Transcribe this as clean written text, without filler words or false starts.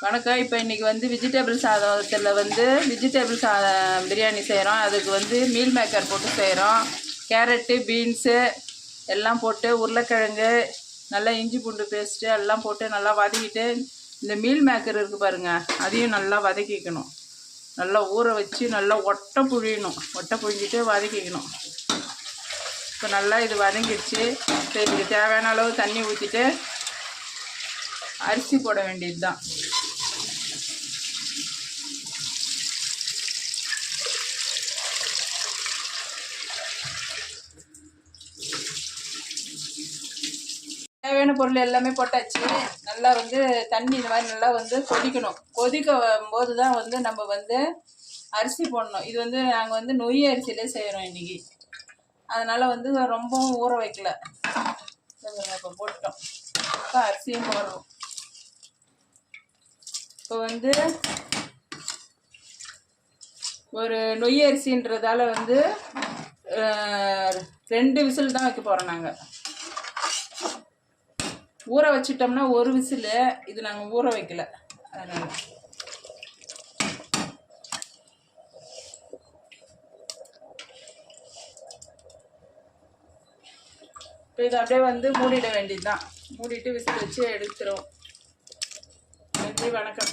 வணக்கம். இப்போ இன்றைக்கி வந்து வெஜிடபிள் சாதத்தில் வந்து வெஜிடபிள் பிரியாணி செய்கிறோம். அதுக்கு வந்து மீல் மேக்கர் போட்டு செய்கிறோம். கேரட்டு, பீன்ஸு எல்லாம் போட்டு, உருளைக்கிழங்கு, நல்லா இஞ்சி பூண்டு பேஸ்ட்டு எல்லாம் போட்டு நல்லா வதக்கிட்டு, இந்த மீல் மேக்கர் இருக்குது பாருங்கள், அதையும் நல்லா வதக்கிக்கணும். நல்லா ஊற வச்சு நல்லா ஒட்டை புழிஞ்சிட்டு வதக்கிக்கணும். இப்போ நல்லா இது வதங்கிடுச்சு. இப்போ இதுக்கு தேவையான அளவு தண்ணி ஊற்றிட்டு அரிசி போட வேண்டியது தான். தேவையான பொருள் எல்லாமே போட்டாச்சு. நல்லா வந்து தண்ணி இந்த மாதிரி நல்லா வந்து கொதிக்கும் போது தான் வந்து நம்ம வந்து அரிசி போடணும். இது வந்து நாங்கள் வந்து நொய் அரிசியிலே செய்கிறோம் இன்றைக்கி. அதனால் வந்து ரொம்பவும் ஊற வைக்கல. இப்போ போட்டோம். இப்போ அரிசியும் போடுறோம். இப்போ வந்து ஒரு நொய் அரிசின்றதால வந்து 2 விசில் தான் வைக்க போகிறோம். நாங்கள் ஊற வச்சிட்டோம்னா 1 விசில். இது நாங்கள் ஊற வைக்கல. அதனால் இப்போ இது அப்படியே வந்து மூடிட வேண்டியது தான். மூடிட்டு விசில் வச்சு எடுத்துரும். நன்றி, வணக்கம்.